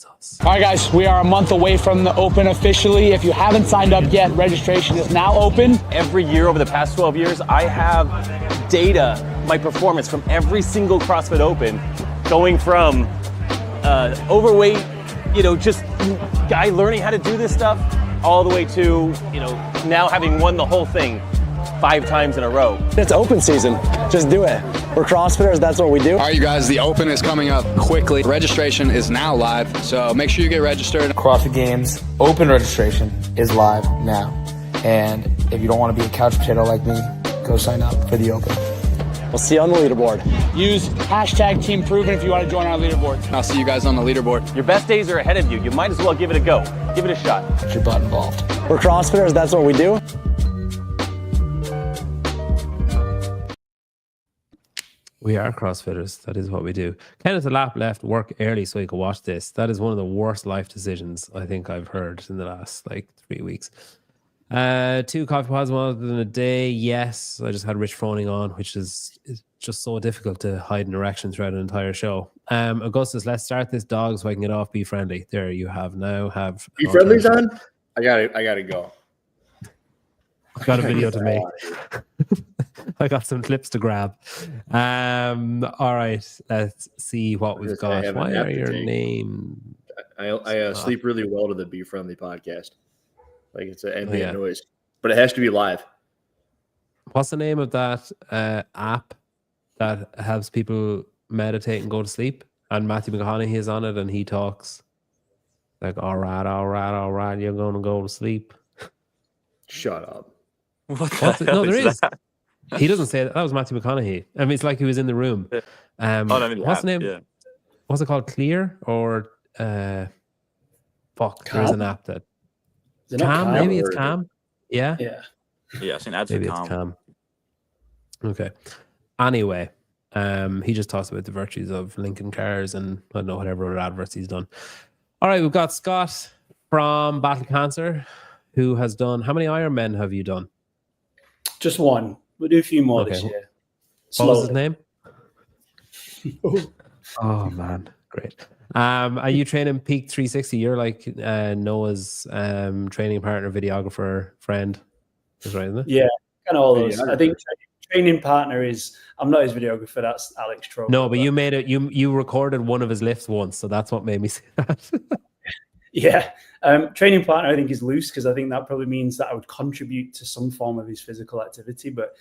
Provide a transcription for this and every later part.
It's us. All right, guys, we are a month away from the Open officially. If you haven't signed up yet, registration is now open. Every year over the past 12 years, I have data, my performance from every single CrossFit Open, going from overweight, just guy learning how to do this stuff, all the way to, now having won the whole thing 5 times in a row. It's open season. Just do it. We're CrossFitters. That's what we do. All right, you guys, the Open is coming up quickly. Registration is now live, so make sure you get registered. CrossFit Games Open registration is live now. And if you don't want to be a couch potato like me, go sign up for the Open. We'll see you on the leaderboard. Use hashtag Team Proven if you want to join our leaderboard. I'll see you guys on the leaderboard. Your best days are ahead of you. You might as well give it a go. Give it a shot. Get your butt involved. We're CrossFitters. That's what we do. We are CrossFitters. That is what we do. Kenneth Lap left work early so he could watch this. That is one of the worst life decisions I think I've heard in the last 3 weeks. 2 coffee pods, 1 in a day. Yes, I just had Rich phoning on, which is just so difficult to hide an erection throughout an entire show. Augustus, let's start this dog so I can get off Be Friendly. There you have Be Friendly's on? I gotta go. I've got a video to make. I got some clips to grab. All right, let's see what we've got. Why are your name? I sleep really well to the Be Friendly podcast. Like it's an ambient noise, but it has to be live. What's the name of that app that helps people meditate and go to sleep? And Matthew McConaughey is on it, and he talks like, all right, you're going to go to sleep. Shut up. No, there is. He doesn't say that. That was Matthew McConaughey. I mean, it's like he was in the room. What's the name? Yeah. What's it called? Clear or There's an app that Calm. Maybe it's Calm. Yeah. I think that's maybe it's Calm. Okay. Anyway, he just talks about the virtues of Lincoln cars and I don't know whatever other adverts he's done. All right, we've got Scott from Battle Cancer, who has done. How many Ironmen have you done? Just one. We'll do a few more this year. What was his name? Oh man, great. Are you training Peak 360? You're like Noah's training partner, videographer, friend. That's right, isn't it? Yeah, kind of all those. I think training partner is. I'm not his videographer. That's Alex Troll. No, but you made it. You recorded one of his lifts once, so that's what made me say that. Yeah. Training partner, I think, is loose because I think that probably means that I would contribute to some form of his physical activity, but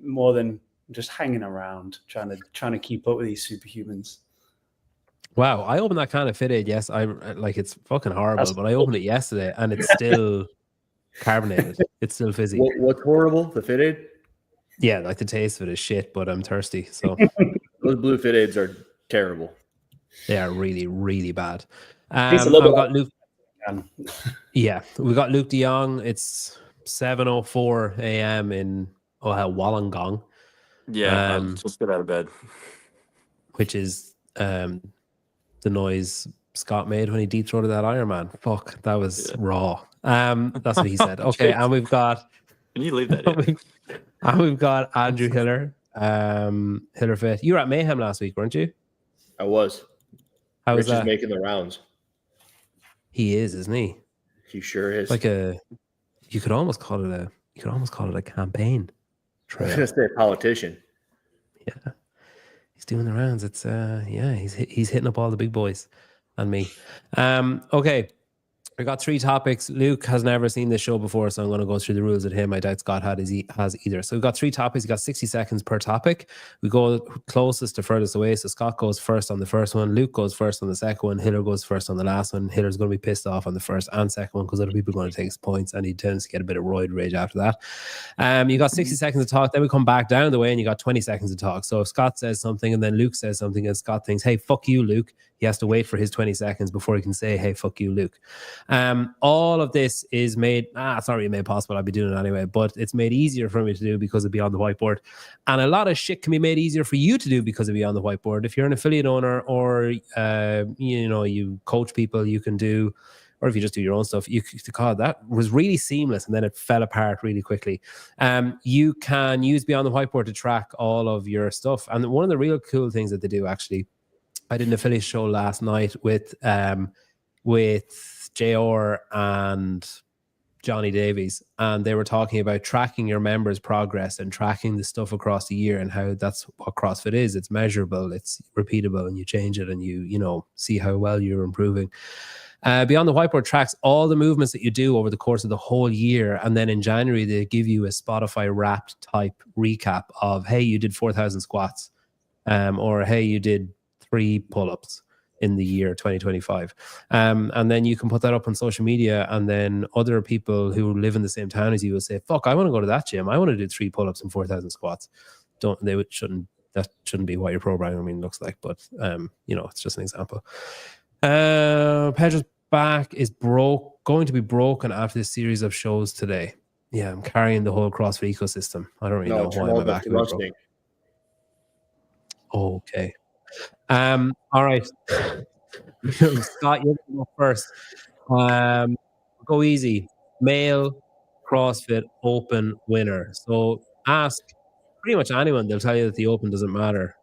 more than just hanging around trying to keep up with these superhumans. Wow, I opened that kind of Fit Aid. Yes, I like it's fucking horrible, but I opened it yesterday and it's still carbonated. It's still fizzy. What's horrible? The Fit Aid? Yeah, like the taste of it is shit, but I'm thirsty. So those blue Fit Aids are terrible. They are really, really bad. It's a little got Luke. Yeah, we got Luke de Jong. It's 7:04 a.m. in Wollongong. Yeah, just get out of bed. Which is the noise Scott made when he deep throated that Ironman. Fuck, that was raw. That's what he said. Okay, and we've got. Can you leave that? And we've got Andrew Hiller, Hiller Fit. You were at Mayhem last week, weren't you? I was. How was Rich that? is making the rounds. He is, isn't he? He sure is. Like you could almost call it a campaign. I was gonna say politician. Yeah, he's doing the rounds. It's he's hitting up all the big boys and me. Okay. I got 3 topics. Luke has never seen this show before, so I'm going to go through the rules with him. I doubt Scott has either. So we've got 3 topics. We've got 60 seconds per topic. We go closest to furthest away. So Scott goes first on the first one. Luke goes first on the second one. Hiller goes first on the last one. Hiller's going to be pissed off on the first and second one because other people are going to take his points, and he tends to get a bit of roid rage after that. You got 60 seconds to talk. Then we come back down the way, and you got 20 seconds to talk. So if Scott says something and then Luke says something, and Scott thinks, "Hey, fuck you, Luke," he has to wait for his 20 seconds before he can say, "Hey, fuck you, Luke." All of this is made, it's not really made possible. I'd be doing it anyway, but it's made easier for me to do because of Beyond the Whiteboard. And a lot of shit can be made easier for you to do because of Beyond the Whiteboard. If you're an affiliate owner or, you coach people, you can do, or if you just do your own stuff, God, that was really seamless. And then it fell apart really quickly. You can use Beyond the Whiteboard to track all of your stuff. And one of the real cool things that they do, actually, I did an affiliate show last night with JR and Johnny Davies, and they were talking about tracking your members' progress and tracking the stuff across the year and how that's what CrossFit is. It's measurable, it's repeatable, and you change it and you see how well you're improving. Beyond the Whiteboard tracks all the movements that you do over the course of the whole year, and then in January they give you a Spotify Wrapped type recap of, hey, you did 4,000 squats, or hey, you did 3 pull-ups in the year 2025, and then you can put that up on social media, and then other people who live in the same town as you will say, fuck, I want to go to that gym, I want to do 3 pull-ups and 4,000 squats. That shouldn't be what your programming looks like, but it's just an example. Pedro's back is going to be broken after this series of shows today. Yeah, I'm carrying the whole CrossFit ecosystem. I don't really know why my back is broken. Okay. All right. Scott, you're going to go first. Go easy. Male CrossFit Open winner. So ask pretty much anyone. They'll tell you that the Open doesn't matter.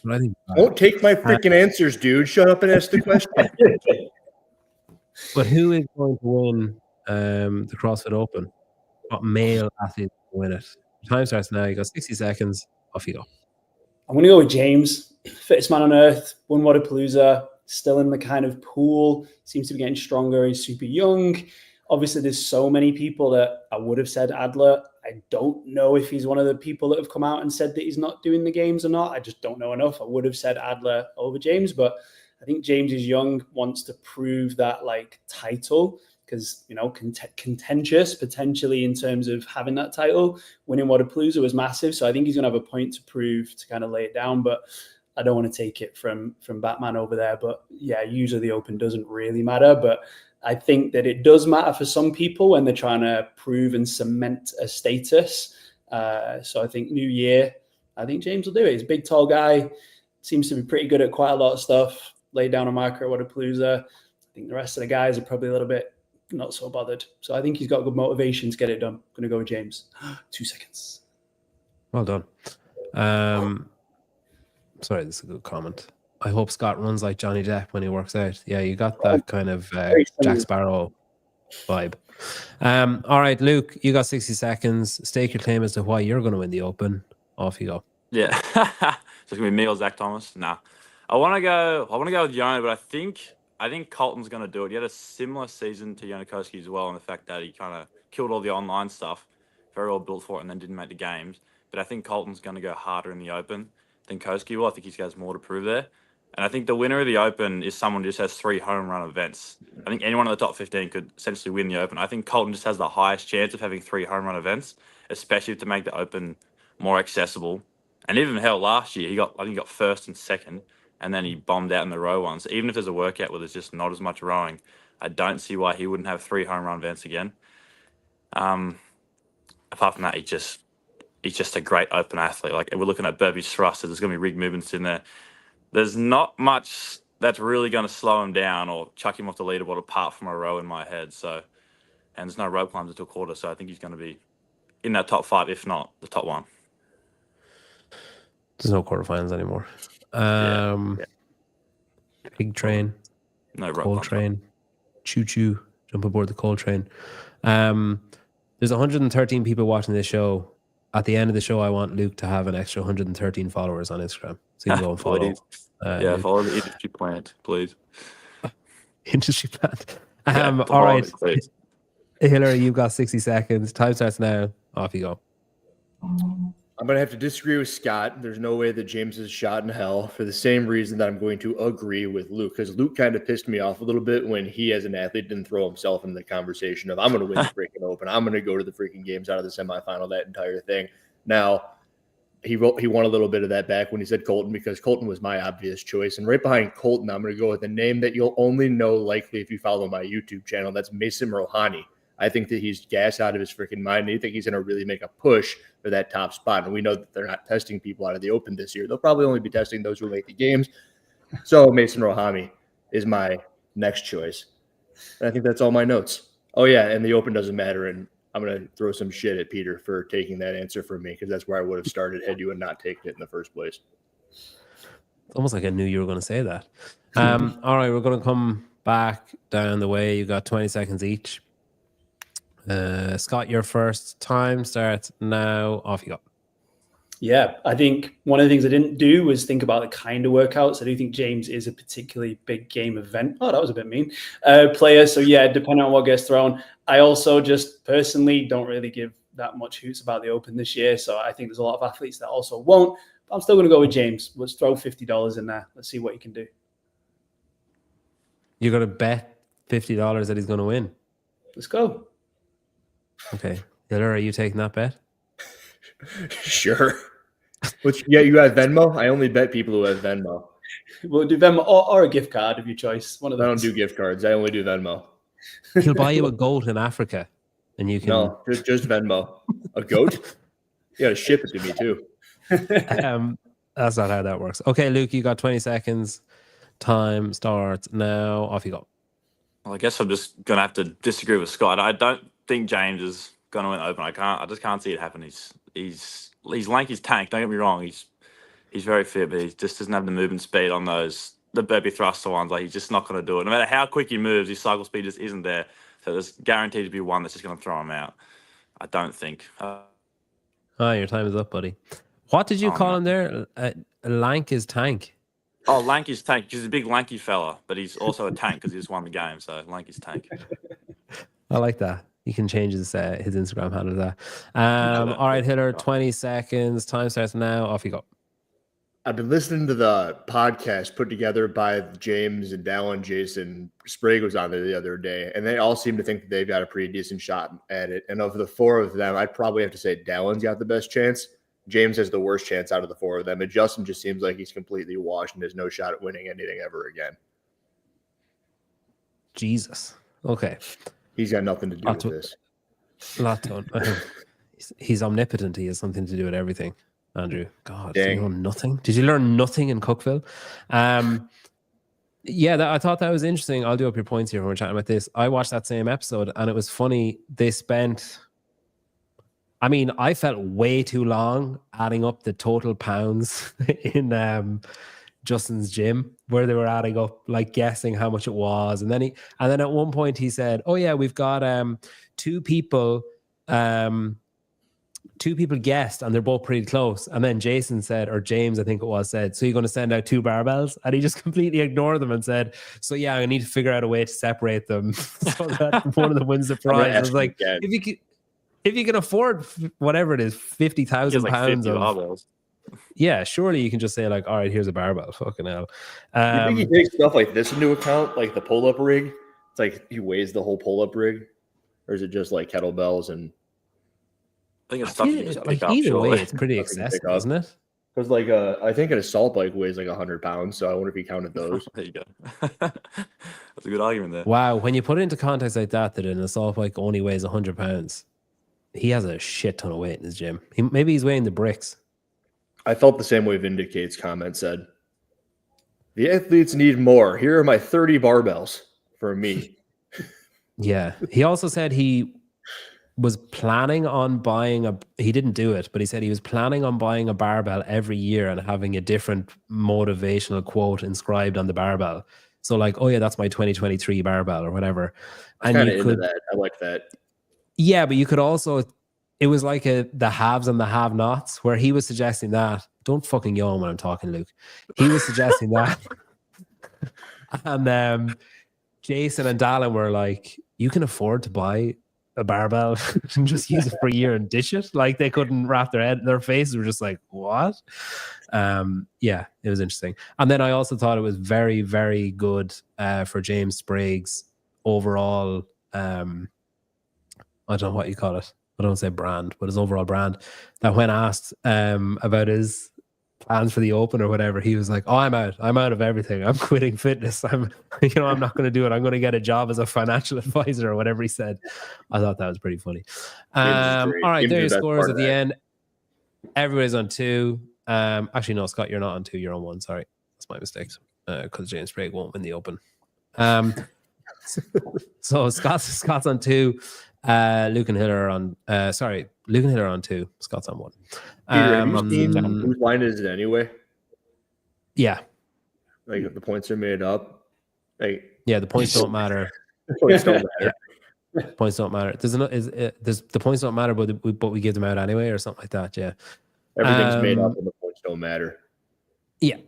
But I think don't take my freaking answers, dude. Shut up and ask the question. But who is going to win the CrossFit Open? What male athlete will win it? Time starts now. You got 60 seconds. Off you go. I'm going to go with James, fittest man on earth, won Wodapalooza, still in the kind of pool, seems to be getting stronger. He's super young. Obviously, there's so many people that I would have said Adler. I don't know if he's one of the people that have come out and said that he's not doing the games or not. I just don't know enough. I would have said Adler over James, but I think James is young, wants to prove that title, because, contentious potentially in terms of having that title. Winning Wodapalooza was massive. So I think he's going to have a point to prove to kind of lay it down. But I don't want to take it from Batman over there. But yeah, usually the Open doesn't really matter. But I think that it does matter for some people when they're trying to prove and cement a status. So I think new year, I think James will do it. He's a big, tall guy. Seems to be pretty good at quite a lot of stuff. Laid down a marker at Wodapalooza. I think the rest of the guys are probably a little bit not so bothered. So I think he's got good motivation to get it done. I'm going to go with James. 2 seconds. Well done. Sorry, this is a good comment. I hope Scott runs like Johnny Depp when he works out. Yeah, you got that kind of Jack Sparrow vibe. All right, Luke, you got 60 seconds. Stake your claim as to why you're going to win the Open. Off you go. Yeah. So it's going to be me or Zach Thomas? Nah. I want to go with Jonge, but I think Colton's going to do it. He had a similar season to Janikowski as well, in the fact that he kind of killed all the online stuff, very well built for it, and then didn't make the games. But I think Colton's going to go harder in the Open than Koski will. I think he has more to prove there. And I think the winner of the Open is someone who just has 3 home run events. I think anyone in the top 15 could essentially win the Open. I think Colton just has the highest chance of having 3 home run events, especially to make the Open more accessible. And even hell, last year, I think he got first and second, and then he bombed out in the row ones. Even if there's a workout where there's just not as much rowing, I don't see why he wouldn't have 3 home run events again. Apart from that, he's just a great Open athlete. We're looking at burpees thrust, so there's going to be rig movements in there. There's not much that's really going to slow him down or chuck him off the leaderboard apart from a row in my head. So, and there's no rope climbs until quarter, so I think he's going to be in that top 5, if not the top 1. There's no quarterfinals anymore. Big train, no coal train, choo-choo, jump aboard the coal train. There's 113 people watching this show. At the end of the show, I want Luke to have an extra 113 followers on Instagram. So you can go and follow. Yeah, follow the industry plant, please. Industry plant. All right. Hillary, you've got 60 seconds. Time starts now. Off you go. I'm going to have to disagree with Scott. There's no way that James is shot in hell, for the same reason that I'm going to agree with Luke, because Luke kind of pissed me off a little bit when he, as an athlete, didn't throw himself into the conversation of, I'm going to win the freaking Open. I'm going to go to the freaking games out of the semifinal, that entire thing. Now, he won a little bit of that back when he said Colton, because Colton was my obvious choice. And right behind Colton, I'm going to go with a name that you'll only know likely if you follow my YouTube channel. That's Mason Rohani. I think that he's gassed out of his freaking mind. And I think he's going to really make a push for that top spot. And we know that they're not testing people out of the Open this year. They'll probably only be testing those who make the games. So Mason Rohani is my next choice. And I think that's all my notes. Oh, yeah, and the Open doesn't matter. And I'm going to throw some shit at Peter for taking that answer from me, because that's where I would have started had you not taken it in the first place. It's almost like I knew you were going to say that. All right, we're going to come back down the way. You got 20 seconds each. Scott, your first time starts now. Off you go. Yeah, I think one of the things I didn't do was think about the kind of workouts. I do think James is a particularly big game event. Oh, that was a bit mean. Player. So yeah, depending on what gets thrown. I also just personally don't really give that much hoots about the Open this year. So I think there's a lot of athletes that also won't. But I'm still going to go with James. Let's throw $50 in there. Let's see what he can do. You're going to bet $50 that he's going to win. Let's go. Okay. Hiller, are you taking that bet? Sure. Which, yeah, you have Venmo? I only bet people who have Venmo. We'll do Venmo or a gift card of your choice. One of those. I don't do gift cards. I only do Venmo. He'll buy you a goat in Africa, and you can. No, just Venmo. A goat? You got to ship it to me too. That's not how that works. Okay, Luke, you got 20 seconds. Time starts now. Off you go. Well, I guess I'm just gonna have to disagree with Scott. I don't think James is gonna win Open. I just can't see it happen. He's Lanky's tank. Don't get me wrong. He's very fit, but he just doesn't have the movement speed on the burpee thruster ones. Like, he's just not gonna do it. No matter how quick he moves, his cycle speed just isn't there. So there's guaranteed to be one that's just gonna throw him out. I don't think. Your time is up, buddy. What did you call him there? Lank is tank. Oh, Lanky's tank. He's a big lanky fella, but he's also a tank because he just won the game. So Lanky's tank. I like that. You can change his Instagram handle to that. All right, Hiller, 20 seconds. Time starts now. Off you go. I've been listening to the podcast put together by James and Dallin. Jason Sprague was on there the other day, and they all seem to think that they've got a pretty decent shot at it. And of the four of them, I'd probably have to say Dallin's got the best chance. James has the worst chance out of the four of them. And Justin just seems like he's completely washed and there's no shot at winning anything ever again. Jesus. Okay. He's got nothing to do with this. He's omnipotent. He has something to do with everything. Andrew, God, Dang. did you know nothing? Did you learn nothing in Cookville? Yeah, I thought that was interesting. I'll do up your points here when we're chatting about this. I watched that same episode and it was funny. They spent... I mean, I felt way too long adding up the total pounds in Justin's gym where they were adding up, like guessing how much it was. And then at one point he said, "Oh yeah, we've got two people guessed and they're both pretty close." And then Jason said, or James, I think it was, said, "So you're going to send out two barbells?" And he just completely ignored them and said, "So yeah, I need to figure out a way to separate them so that one of them wins the prize." I was like, if you can afford whatever it is, 50,000 pounds of, yeah, surely you can just say like, "All right, here's a barbell." Fucking hell. You think he takes stuff like this into account, like the pull-up rig? It's like he weighs the whole pull-up rig, or is it just like kettlebells and? I think it's stuff you just pick up. Either way, it's pretty accessible, isn't it? Because like I think an assault bike weighs like 100 pounds, so I wonder if he counted those. There you go. That's a good argument there. Wow, when you put it into context like that an assault bike only weighs 100 pounds. He has a shit ton of weight in his gym. Maybe he's weighing the bricks. I felt the same way Vindicate's comment said. The athletes need more. Here are my 30 barbells for me. Yeah. He also said he was planning on buying he didn't do it, but he said he was planning on buying a barbell every year and having a different motivational quote inscribed on the barbell. So like, "Oh yeah, that's my 2023 barbell," or whatever. And you could, that. I like that. Yeah, but you could also, it was like the haves and the have-nots, where he was suggesting that. Don't fucking yawn when I'm talking, Luke. He was suggesting that. And Jason and Dallin were like, "You can afford to buy a barbell and just use it for a year and dish it." Like, they couldn't wrap their faces were just like, "What?" Yeah, it was interesting. And then I also thought it was very, very good for James Sprague's overall I don't know what you call it. I don't say brand, but his overall brand. That when asked about his plans for the Open or whatever, he was like, "Oh, I'm out of everything. I'm quitting fitness. I'm not going to do it. I'm going to get a job as a financial advisor," or whatever he said. I thought that was pretty funny. All right, there are your scores at the end. Everybody's on 2. Actually, no, Scott, you're not on 2. You're on 1. Sorry, that's my mistake. Because James Sprague won't win the Open. So Scott's on 2. Luke and Hiller are on. Luke and Hiller are on 2. Scott's on 1. Peter, have you seen whose line is it anyway? Yeah, Like the points are made up. Like Yeah, the points don't matter. the points don't matter. Points don't matter. There's the points don't matter, but we give them out anyway, or something like that. Yeah, Everything's made up, and the points don't matter. Yeah,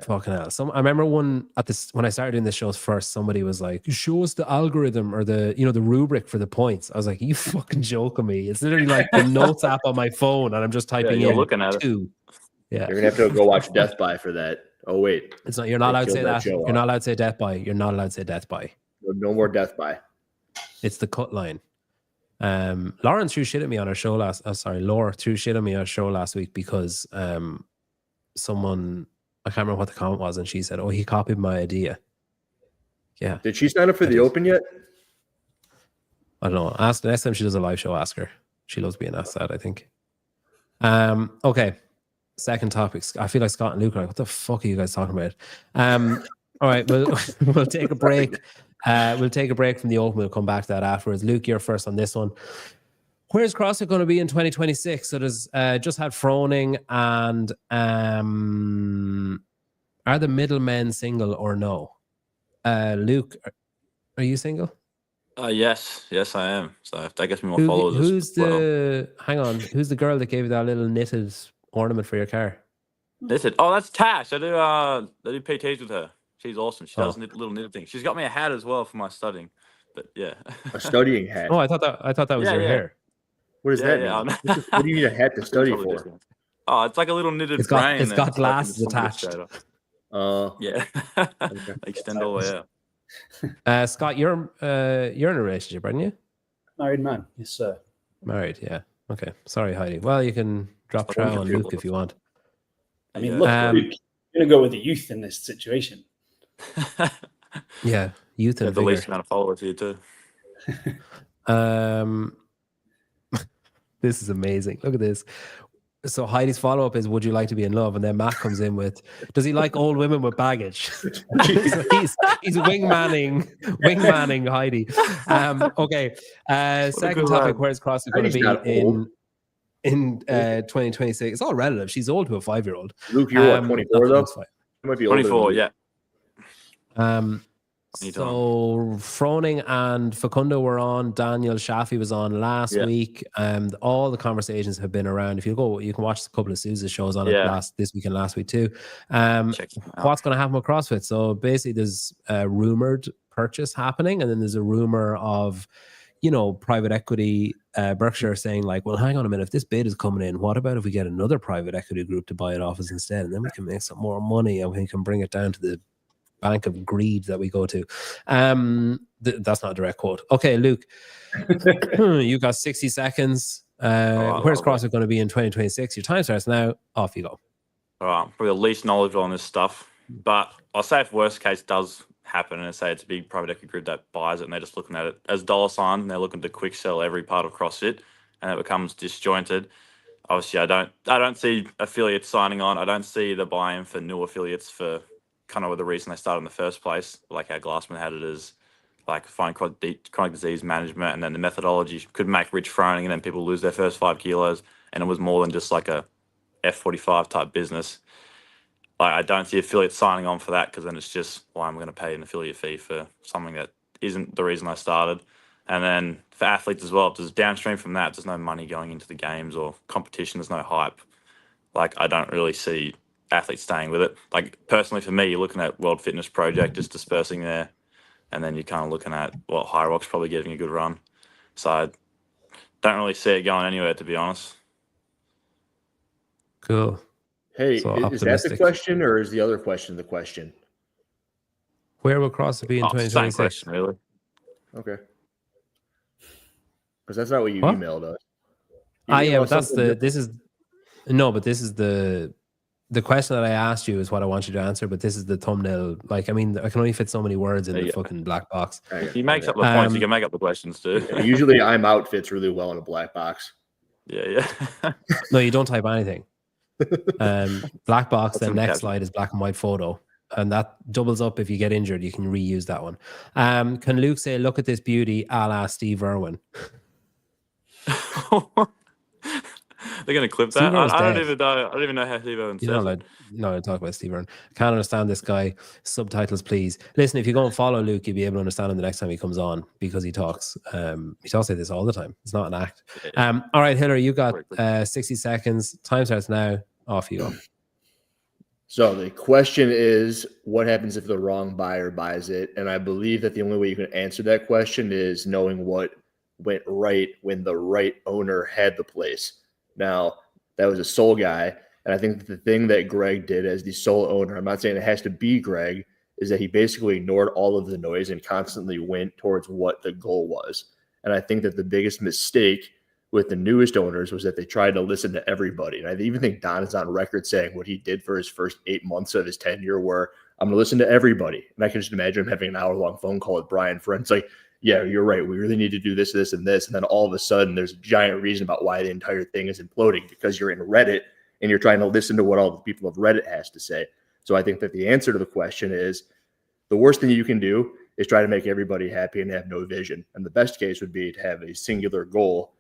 fucking hell. I remember when I started doing this shows first, somebody was like, "Show us the algorithm or the rubric for the points." I was like, "You fucking joking me? It's literally like the notes app on my phone, and I'm just typing you're in looking at two." Yeah, You're gonna have to go watch Death by for that. Oh wait, it's not. You're not allowed to say that. You're not allowed to say death by. You're not allowed to say death by. No more Death by. It's the cut line. Lauren threw shit at me on our show Laura threw shit at me on our show last week because someone, I can't remember what the comment was, and she said, "Oh, he copied my idea." Yeah. Did she sign up for the Open yet? I don't know. Ask the next time she does a live show, ask her. She loves being asked that, I think. Okay. Second topic. I feel like Scott and Luke are like, what the fuck are you guys talking about? All right, we'll take a break. We'll take a break from the Open. We'll come back to that afterwards. Luke, you're first on this one. Where's CrossFit going to be in 2026? So there's just had Froning and are the middlemen single or no? Luke, are you single? Yes, I am. So that gets me more followers. Who's hang on? Who's the girl that gave you that little knitted ornament for your car? Knitted? Oh, that's Tash. I do PTs with her. She's awesome. She does little knitted things. She's got me a hat as well for my studying. But yeah, a studying hat. Oh, I thought that was your hair. What does that mean? What do you need a hat to study for? Oh, it's like a little knitted frame. It's got glasses attached. Yeah. Okay. Extend all the way out. Scott, you're in a relationship, aren't you? Married man, yes sir. Married, yeah. Okay. Sorry, Heidi. Well, you can drop trial on Luke if you want. I mean, look, Luke, you're gonna go with the youth in this situation. Yeah, youth and the least amount of followers here too. This is amazing. Look at this. So Heidi's follow-up is, would you like to be in love? And then Matt comes in with, does he like old women with baggage? So he's wingmanning Heidi. Okay. Second topic, where's CrossFit going to be in 2026? It's all relative. She's old to a 5-year-old. Luke, you're what, 24 though? You might be 24, yeah. So Froning and Facundo were on. Daniel Shafi was on last week. All the conversations have been around. If you go, you can watch a couple of Sousa shows on it this week and last week too. What's going to happen with CrossFit? So basically, there's a rumored purchase happening, and then there's a rumor of, private equity, Berkshire saying like, well, hang on a minute, if this bid is coming in, what about if we get another private equity group to buy it off us instead, and then we can make some more money and we can bring it down to the bank of greed that we go to. That's not a direct quote. Okay, Luke, you got 60 seconds. Where's CrossFit going to be in 2026? Your time starts now. Off you go. All right, probably the least knowledgeable on this stuff, but I'll say if worst case does happen, and say it's a big private equity group that buys it, and they're just looking at it as dollar sign, and they're looking to quick sell every part of CrossFit, and it becomes disjointed. Obviously, I don't see affiliates signing on. I don't see the buy-in for new affiliates for kind of the reason they started in the first place, like how Glassman had it as like find chronic disease management, and then the methodology could make Rich Froning, and then people lose their first 5 kilos, and it was more than just like a F45 type business. Like, I don't see affiliates signing on for that, because then it's just, I'm going to pay an affiliate fee for something that isn't the reason I started. And then for athletes as well, there's downstream from that, there's no money going into the games or competition, there's no hype. Like, I don't really see athletes staying with it. Like, personally for me, you're looking at World Fitness Project just dispersing there, and then you're kind of looking at, High Rock's probably getting a good run. So I don't really see it going anywhere, to be honest. Cool. Hey, So is that the question, or is the other question the question? Where will CrossFit be in 2026? Same question, really. Okay. Because that's not what you emailed us. Yeah, but this is the question that I asked you is what I want you to answer, but this is the thumbnail. Like, I mean, I can only fit so many words in the fucking black box. If he makes up the points, you can make up the questions too. Usually I'm out fits really well in a black box. Yeah. No, you don't type anything. Black box, then next slide is black and white photo. And that doubles up if you get injured, you can reuse that one. Can Luke say, look at this beauty, a la Steve Irwin? They're going to clip Steve that. Irwin's I don't dead. even know. I don't even know how Steve Irwin You're says not it. allowed to talk about Steve Irwin. I can't understand this guy. Subtitles, please. Listen, if you go and follow Luke, you'll be able to understand him the next time he comes on because he talks. He talks like this all the time. It's not an act. All right, Hiller, you got 60 seconds. Time starts now. Off you go. So the question is, what happens if the wrong buyer buys it? And I believe that the only way you can answer that question is knowing what went right when the right owner had the place. Now, that was a sole guy. And I think that the thing that Greg did as the sole owner, I'm not saying it has to be Greg, is that he basically ignored all of the noise and constantly went towards what the goal was. And I think that the biggest mistake with the newest owners was that they tried to listen to everybody. And I even think Don is on record saying what he did for his first 8 months of his tenure, where I'm going to listen to everybody. And I can just imagine him having an hour-long phone call with Brian Friends, like, yeah, you're right. We really need to do this, this, and this. And then all of a sudden there's a giant reason about why the entire thing is imploding, because you're in Reddit and you're trying to listen to what all the people of Reddit has to say. So I think that the answer to the question is the worst thing you can do is try to make everybody happy and have no vision. And the best case would be to have a singular goal,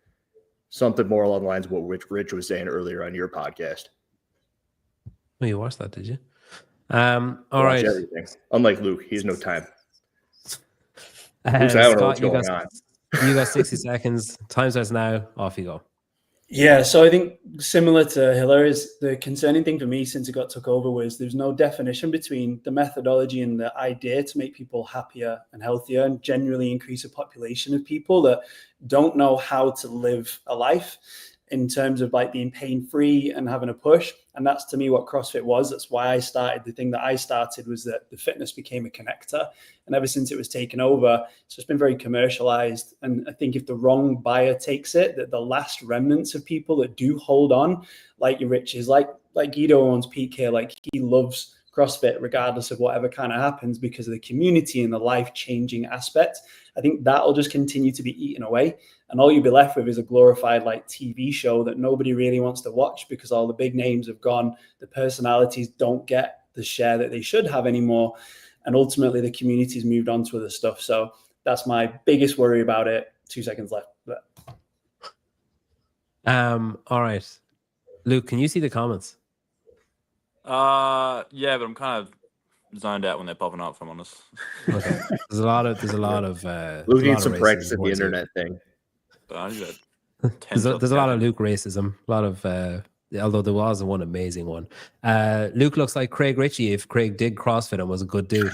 something more along the lines of what Rich was saying earlier on your podcast. Oh, you watched that, did you? All right. Everything. Unlike Luke, he has no time. Luke, I don't know what's going on. You got 60 seconds. Time starts now. Off you go. Yeah, so I think similar to Hiller, is the concerning thing for me since it got took over was there's no definition between the methodology and the idea to make people happier and healthier and generally increase a population of people that don't know how to live a life in terms of like being pain-free and having a push. And that's to me what CrossFit was. That's why I started. The thing that I started was that the fitness became a connector. And ever since it was taken over, it's just been very commercialized. And I think if the wrong buyer takes it, that the last remnants of people that do hold on, like your Riches, like Guido owns PK, like he loves CrossFit regardless of whatever kind of happens because of the community and the life-changing aspect. I think that'll just continue to be eaten away. And all you'll be left with is a glorified like TV show that nobody really wants to watch because all the big names have gone. The personalities don't get the share that they should have anymore. And ultimately the community's moved on to other stuff. So that's my biggest worry about it. 2 seconds left. All right. Luke, can you see the comments? Yeah, but I'm kind of zoned out when they're popping up, if I'm honest. Okay. There's a lot of Luke needs some practice at the internet thing. There's a lot of Luke racism. A lot of although there was one amazing one. Luke looks like Craig Ritchie if Craig did CrossFit and was a good dude.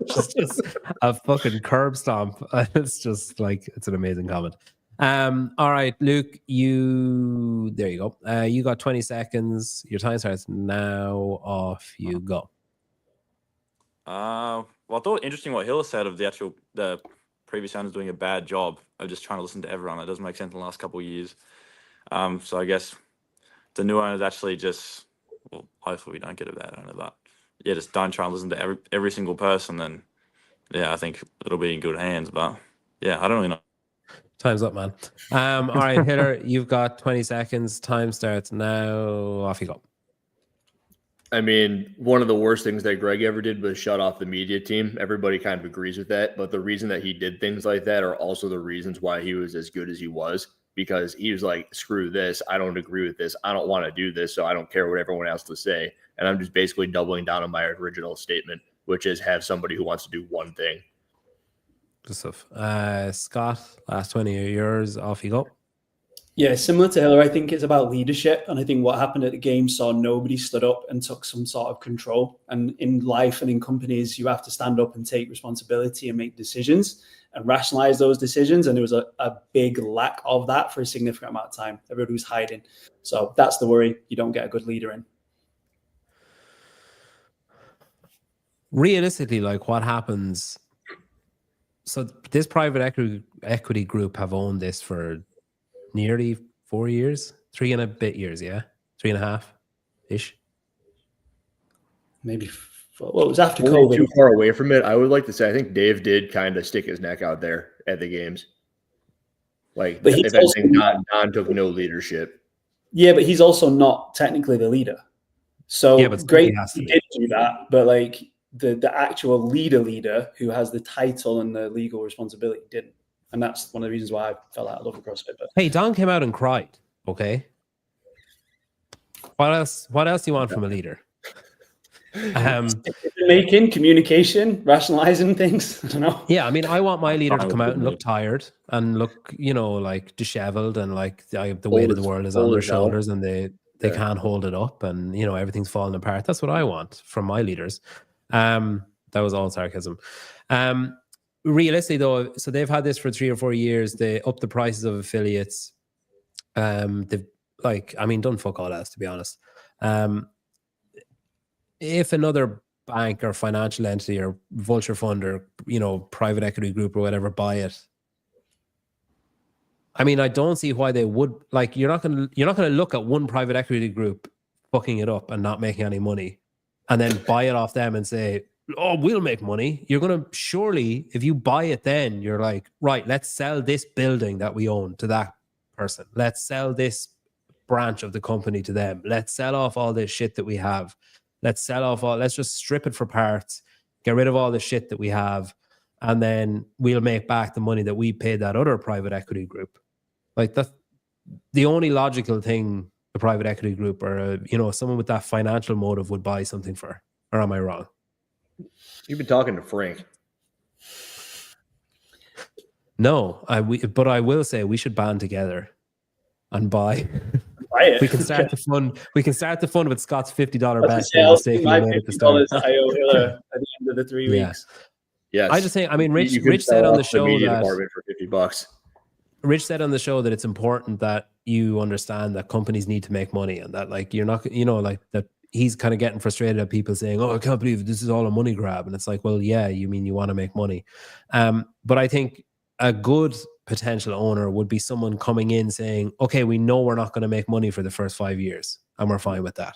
just a fucking curb stomp. It's just like, it's an amazing comment. All right, Luke, there you go. You got 20 seconds. Your time starts now. Off you go. Well, I thought interesting what Hill said of the previous owners doing a bad job of just trying to listen to everyone. That doesn't make sense in the last couple of years. So I guess the new owners actually just, well, hopefully we don't get a bad owner, but yeah, just don't try and listen to every single person. Then yeah, I think it'll be in good hands. But yeah, I don't really know. Time's up, man. All right, Hiller, you've got 20 seconds. Time starts now. Off you go. I mean, one of the worst things that Greg ever did was shut off the media team. Everybody kind of agrees with that. But the reason that he did things like that are also the reasons why he was as good as he was, because he was like, screw this. I don't agree with this. I don't want to do this. So I don't care what everyone else to say. And I'm just basically doubling down on my original statement, which is have somebody who wants to do one thing. Good stuff. Scott, last 20 are yours. Off you go. Yeah, similar to Hiller, I think it's about leadership. And I think what happened at the game saw nobody stood up and took some sort of control. And in life and in companies, you have to stand up and take responsibility and make decisions and rationalize those decisions. And there was a big lack of that for a significant amount of time. Everybody was hiding. So that's the worry. You don't get a good leader in. Realistically, like what happens? So this private equity group have owned this for nearly 4 years, 3 and a bit years, yeah? 3.5-ish. Maybe, well, it was after We're COVID. too far away from it. I would like to say, I think Dave did kind of stick his neck out there at the games. Like, but if anything, Don took no leadership. Yeah, but he's also not technically the leader. So yeah, but great, he did do that, but like the actual leader who has the title and the legal responsibility didn't. And that's one of the reasons why I fell out of love with CrossFit. But hey, Don came out and cried Okay. What else do you want from a leader? Making communication, rationalizing things. I don't know. Yeah, I mean, I want my leader to come out and look tired and look, like disheveled and like the weight of the world is on their shoulders and they can't hold it up and everything's falling apart. That's what I want from my leaders. That was all sarcasm. Realistically though, so they've had this for 3 or 4 years. They upped the prices of affiliates. They've done fuck all else, to be honest. If another bank or financial entity or vulture fund or private equity group or whatever buy it, I mean, I don't see why they would. Like, you're not gonna look at one private equity group fucking it up and not making any money and then buy it off them and say, oh, we'll make money. You're gonna, surely, if you buy it, then you're like, right, let's sell this building that we own to that person. Let's sell this branch of the company to them. Let's sell off all this shit that we have. Let's just strip it for parts, get rid of all the shit that we have, and then we'll make back the money that we paid that other private equity group. Like, that's the only logical thing a private equity group or someone with that financial motive would buy something for. Or am I wrong? You've been talking to Frank. No, but I will say we should band together and buy. We can start the fund. We can start the fund with Scott's $50 bet. My $50 I owe Hiller at the end of the 3 weeks. Yes. I just think. I mean, Rich said on the show that for $50. Rich said on the show that it's important that you understand that companies need to make money and that, like, you're not, like that. He's kind of getting frustrated at people saying, "Oh, I can't believe this is all a money grab," and it's like, well, yeah, you mean you want to make money, but I think a good potential owner would be someone coming in saying, okay, we know we're not going to make money for the first 5 years and we're fine with that.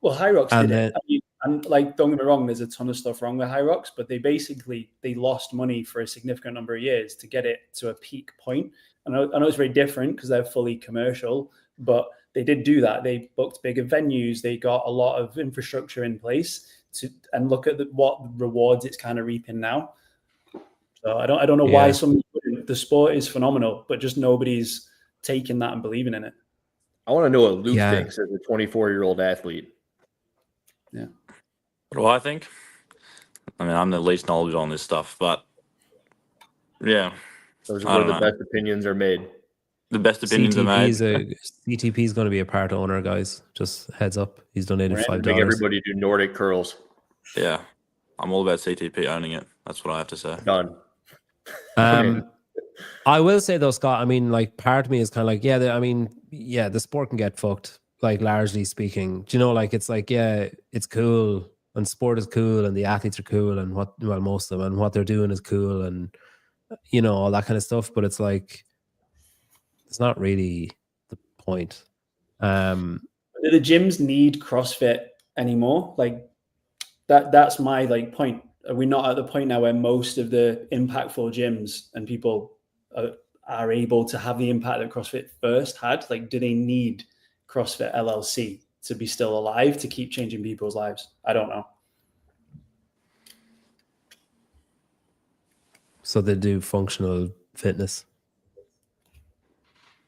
Well, Hyrox did it. I mean, and like, don't get me wrong, there's a ton of stuff wrong with Hyrox, but they lost money for a significant number of years to get it to a peak point. I know it's very different because they're fully commercial, but they did do that. They booked bigger venues. They got a lot of infrastructure in place and look at what rewards it's kind of reaping now. So I don't know why the sport is phenomenal, but just nobody's taking that and believing in it. I want to know what Luke thinks as a 24-year-old athlete. Yeah. What do I think? I mean, I'm the least knowledgeable on this stuff, but yeah. Those are where the best opinions are made. The best opinions are made. CTP is going to be a part owner, guys. Just heads up. He's donated $5. Make everybody do Nordic curls. Yeah. I'm all about CTP owning it. That's what I have to say. Done. I will say though, Scott, I mean, like, part of me is kind of like, the sport can get fucked, like, largely speaking. Do you know, like, it's like, yeah, it's cool and sport is cool and the athletes are cool and most of them, and what they're doing is cool and, all that kind of stuff. But it's like, it's not really the point. Do the gyms need CrossFit anymore? Like, that's my point. Are we not at the point now where most of the impactful gyms and people are able to have the impact that CrossFit first had? Like, do they need CrossFit LLC to be still alive, to keep changing people's lives? I don't know. So they do functional fitness.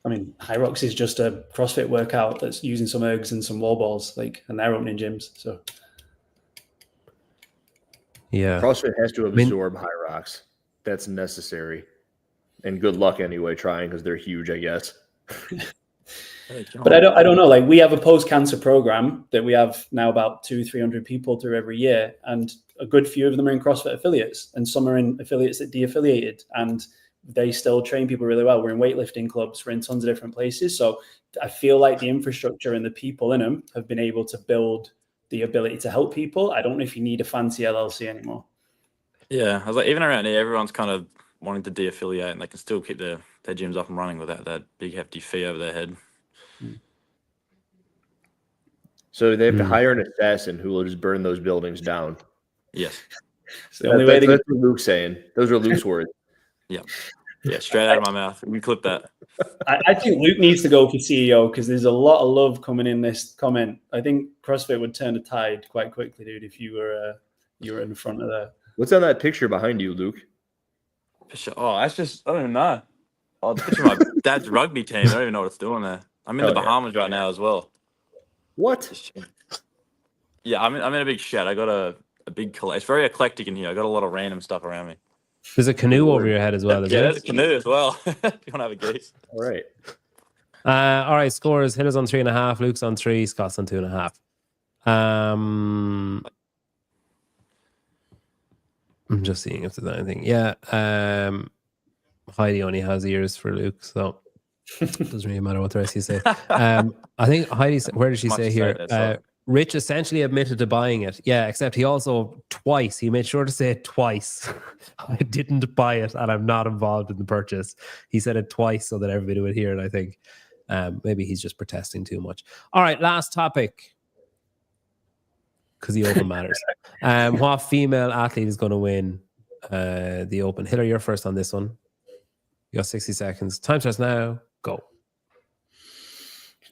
I mean, Hyrox is just a CrossFit workout that's using some ergs and some wall balls, and they're opening gyms. So, yeah, CrossFit has to absorb Hyrox. That's necessary, and good luck anyway trying, because they're huge, I guess. But I don't know. Like, we have a post-cancer program that we have now about 200-300 people through every year, and a good few of them are in CrossFit affiliates, and some are in affiliates that de-affiliated, and they still train people really well. We're in weightlifting clubs. We're in tons of different places. So I feel like the infrastructure and the people in them have been able to build the ability to help people. I don't know if you need a fancy LLC anymore. Yeah, I was like, even around here, everyone's kind of wanting to de-affiliate, and they can still keep their gyms up and running without that big hefty fee over their head. So they have to hire an assassin who will just burn those buildings down. Yes. So that's what Luke's saying. Those are Luke's words. Yeah. Yeah, straight out of my mouth. We can clip that. I think Luke needs to go for CEO, because there's a lot of love coming in this comment. I think CrossFit would turn the tide quite quickly, dude, if you were in front of there. What's on that picture behind you, Luke? Oh, that's just, I don't even know. Oh, it's a picture of my dad's rugby team. I don't even know what it's doing there. I'm in the Bahamas right now as well. What? Yeah, I'm in a big shed. I got a big collection. It's very eclectic in here. I got a lot of random stuff around me. There's a canoe over your head as well, is Yeah, there? there's a canoe as well. If you want to have a geese. All right. All right, scores. Hitler's on 3.5, Luke's on 3, Scott's on 2.5. I'm just seeing if there's anything. Yeah. Heidi only has ears for Luke, so it doesn't really matter what the rest of you say. I think Heidi, where did she say here? Rich essentially admitted to buying it. Yeah, except he also he made sure to say it twice. I didn't buy it and I'm not involved in the purchase. He said it twice so that everybody would hear it, I think. Maybe he's just protesting too much. All right, last topic. Because the Open matters. What female athlete is going to win the Open? Hiller, you're first on this one. You got 60 seconds. Time starts now. Go.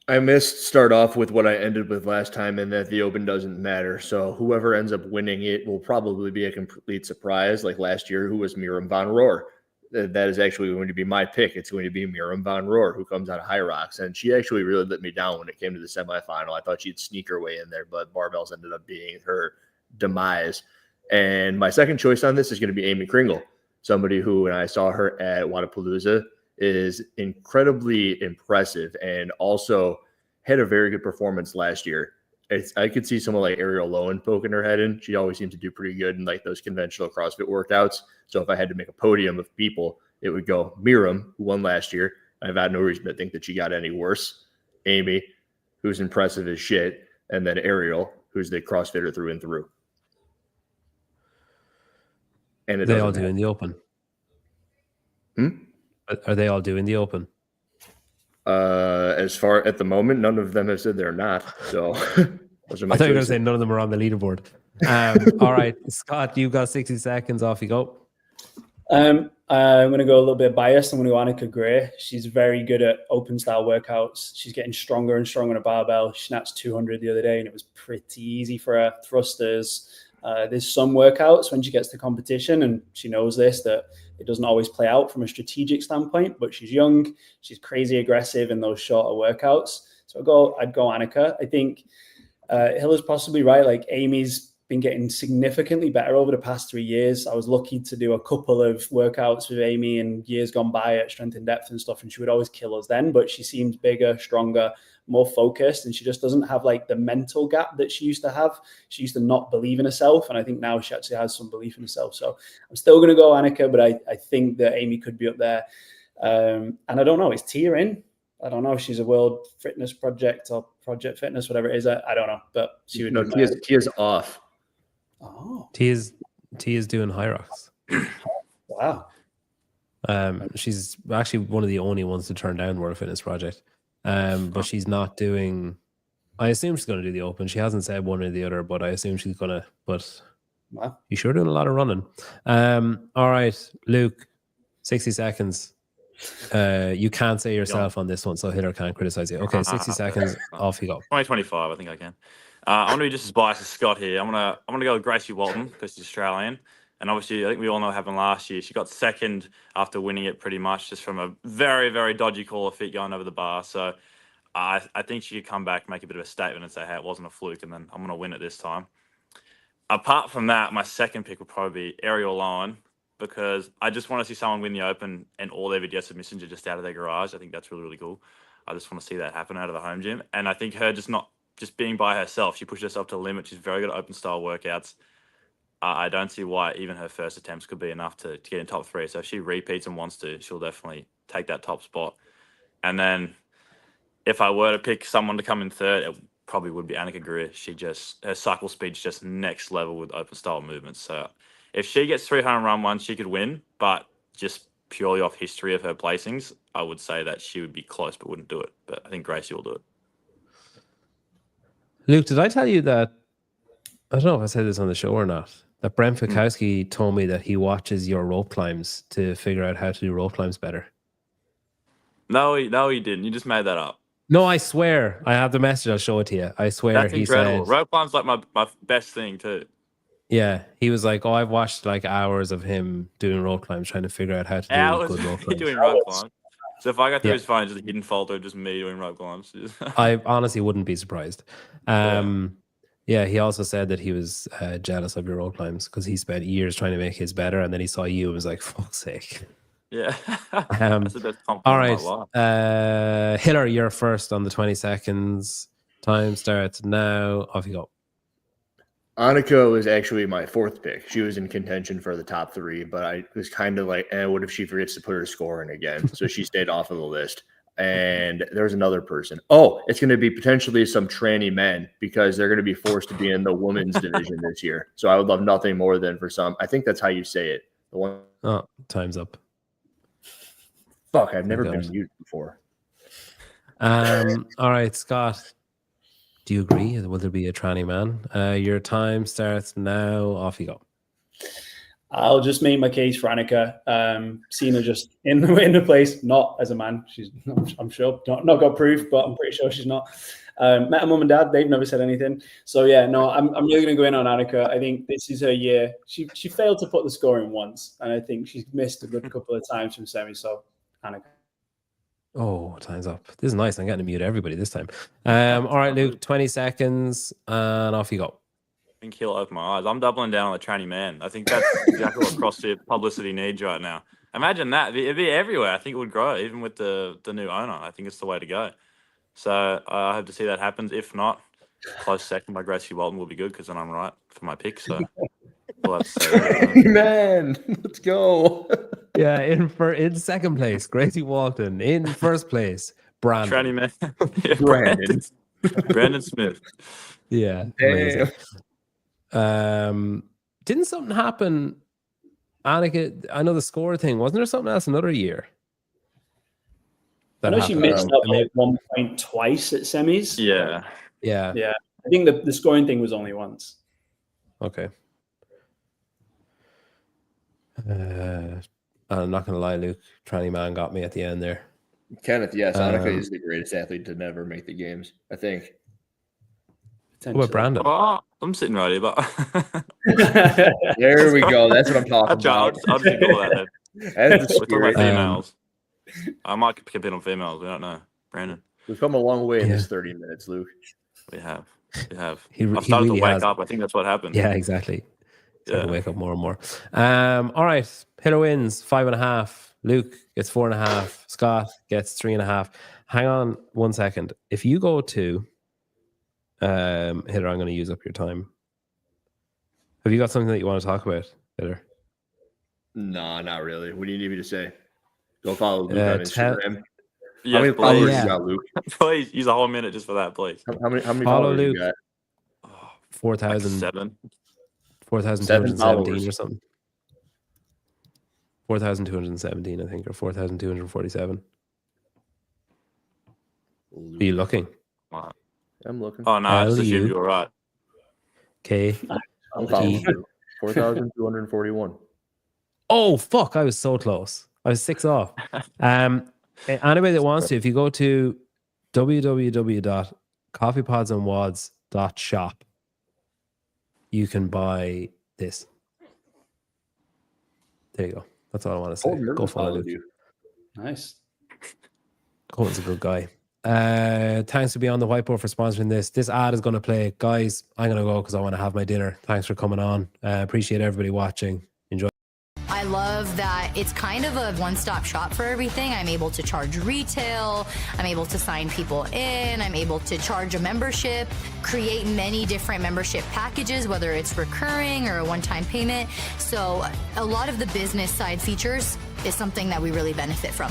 I missed start off with what I ended with last time, and that the Open doesn't matter. So whoever ends up winning it will probably be a complete surprise, like last year, who was Miriam Van Roer. That is actually going to be my pick. It's going to be Miriam Van Roer, who comes out of High Rocks, and she actually really let me down when it came to the semifinal. I thought she'd sneak her way in there, but barbells ended up being her demise. And my second choice on this is going to be Amy Kringle, somebody who, when I saw her at Wodapalooza, is incredibly impressive and also had a very good performance last year. I could see someone like Ariel Lowen poking her head in. She always seems to do pretty good in like those conventional CrossFit workouts. So if I had to make a podium of people, it would go Miriam, who won last year. I've had no reason to think that she got any worse. Amy, who's impressive as shit. And then Ariel, who's the CrossFitter through and through. And they all do in the Open. Are they all doing the Open? As far at the moment, none of them have said they're not. So those are my I thought you were going to choices. say none of them are on the leaderboard. All right, Scott, you've got 60 seconds. Off you go. I'm going to go a little bit biased. I'm going to go Annika Gray. She's very good at open style workouts. She's getting stronger and stronger on a barbell. She snatched 200 the other day, and it was pretty easy for her. Thrusters. There's some workouts when she gets to competition, and she knows this, that it doesn't always play out from a strategic standpoint, but she's young. She's crazy aggressive in those shorter workouts. So I'd go Annika. I think Hiller's possibly right. Like Amy's been getting significantly better over the past 3 years. I was lucky to do a couple of workouts with Amy in years gone by at Strength in Depth and stuff, and she would always kill us then, but she seems bigger, stronger, more focused, and she just doesn't have like the mental gap that she used to have. She used to not believe in herself, and I think now she actually has some belief in herself. So I'm still going to go Annika, but I think that Amy could be up there. And I don't know, is Tia in? I don't know if she's a World Fitness Project or Project Fitness, whatever it is. I don't know, but she would. No, Tia's off. Oh, Tia's doing High Rocks. Wow. She's actually one of the only ones to turn down World Fitness Project. But she's not doing. I assume she's going to do the Open. She hasn't said one or the other, but I assume she's going to. But wow. You're sure doing a lot of running. All right, Luke, 60 seconds. You can't say yourself on this one, so Hiller can't criticize you. Okay, 60 seconds. Off you go. 2025, I think I can. I'm going to be just as biased as Scott here. I'm going to go with Gracie Walton because she's Australian. And obviously, I think we all know what happened last year. She got second after winning it pretty much just from a very, very dodgy call of feet going over the bar. So I think she could come back, make a bit of a statement and say, hey, it wasn't a fluke, and then I'm going to win it this time. Apart from that, my second pick would probably be Ariel Lowen because I just want to see someone win the Open and all their videos submissions are just out of their garage. I think that's really, really cool. I just want to see that happen out of the home gym. And I think her just being by herself, she pushed herself to the limit. She's very good at open style workouts. I don't see why even her first attempts could be enough to get in top 3. So if she repeats and wants to, she'll definitely take that top spot. And then if I were to pick someone to come in third, it probably would be Annika Greer. Her cycle speed's just next level with open style movements. So if she gets 300 run one, she could win. But just purely off history of her placings, I would say that she would be close but wouldn't do it. But I think Gracie will do it. Luke, did I tell you that? I don't know if I said this on the show or not. That Brent Fikowski told me that he watches your rope climbs to figure out how to do rope climbs better. No, he didn't. You just made that up. No, I swear. I have the message. I'll show it to you. I swear. That's he incredible. said, rope climb's like my best thing too. Yeah, he was like, "Oh, I've watched like hours of him doing rope climbs, trying to figure out how to do good rope climbs." Doing rope climbs. So if I got through Yeah. his phone, just a hidden folder, just me doing rope climbs. I honestly wouldn't be surprised. Yeah, he also said that he was jealous of your rope climbs because he spent years trying to make his better, and then he saw you and was like, "Fuck's sake." Yeah. That's the best compliment All of my life. right, Hiller, you're first on the 20 seconds. Time starts now. Off you go. Annika was actually my fourth pick. She was in contention for the top 3, but I was kind of like, what if she forgets to put her score in again? So she stayed off of the list. And there's another person. Oh, it's going to be potentially some tranny men because they're going to be forced to be in the women's division this year. So I would love nothing more than for some. I think that's how you say it. The one. Oh, time's up. Fuck, I've never been muted before. All right, Scott. Do you agree? Will there be a tranny man? Your time starts now. Off you go. I'll just make my case for Annika. Seen her just in the place, not as a man. She's, I'm sure, not got proof, but I'm pretty sure she's not. Met her mum and dad. They've never said anything. So yeah, no, I'm really going to go in on Annika. I think this is her year. She failed to put the score in once, and I think she's missed a good couple of times from semi. So Annika. Oh, time's up. This is nice. I'm getting to mute everybody this time. All right, Luke, 20 seconds, and off you go. I think he'll open my eyes. I'm doubling down on the tranny man. I think that's exactly what CrossFit publicity needs right now. Imagine that. It'd be everywhere. I think it would grow, even with the new owner. I think it's the way to go. So I hope to see that happen. If not, close second by Gracie Walton will be good because then I'm right for my pick. So we'll have to say man, let's go. Yeah, in second place, Gracie Walton. In first place, Brandon. Tranny man. Yeah, Brandon. Brandon Smith. Yeah. Amazing. Didn't something happen, Annika? I know the score thing. Wasn't there something else another year? I know she mixed up like 1 point twice at semis. Yeah. Yeah. I think the scoring thing was only once. Okay. I'm not gonna lie, Luke. Tranny man got me at the end there. Kenneth, yes, Annika is the greatest athlete to never make the games, I think. What about Brandon? Oh, I'm sitting right here, but there we go. That's what I'm talking about. I'll just ignore that then. That's the We're talking about spirit. females. I might compete on females. We don't know. Brandon. We've come a long way in this 30 minutes, Luke. We have. I've started to wake up. I think that's what happened. Yeah, exactly. Started to wake up more and more. All right. Hiller wins 5.5. Luke gets 4.5. Scott gets 3.5. Hang on 1 second. If you go to Hiller, I'm going to use up your time. Have you got something that you want to talk about, Hiller? No, not really. What do you need me to say? Go follow Luke on Instagram. Yeah, how many followers you got, Luke? Please use a whole minute just for that, please. How many follow followers Luke. you got? 4,007 or something. 4,217, I think, or 4,247. Are you looking? Wow. I'm looking. Oh no, I just assumed you were right. Okay. I'm following you. 4,241. Oh fuck! I was so close. I was 6 off. Anybody that wants to, if you go to www.coffeepodsandwads.shop, you can buy this. There you go. That's all I want to say. Go follow Luke. Nice. Colin's a good guy. Thanks to be on the Whiteboard for sponsoring this. This ad is going to play. Guys, I'm going to go because I want to have my dinner. Thanks for coming on. Appreciate everybody watching. Enjoy. I love that it's kind of a one-stop shop for everything. I'm able to charge retail, I'm able to sign people in, I'm able to charge a membership, create many different membership packages, whether it's recurring or a one-time payment. So a lot of the business side features is something that we really benefit from.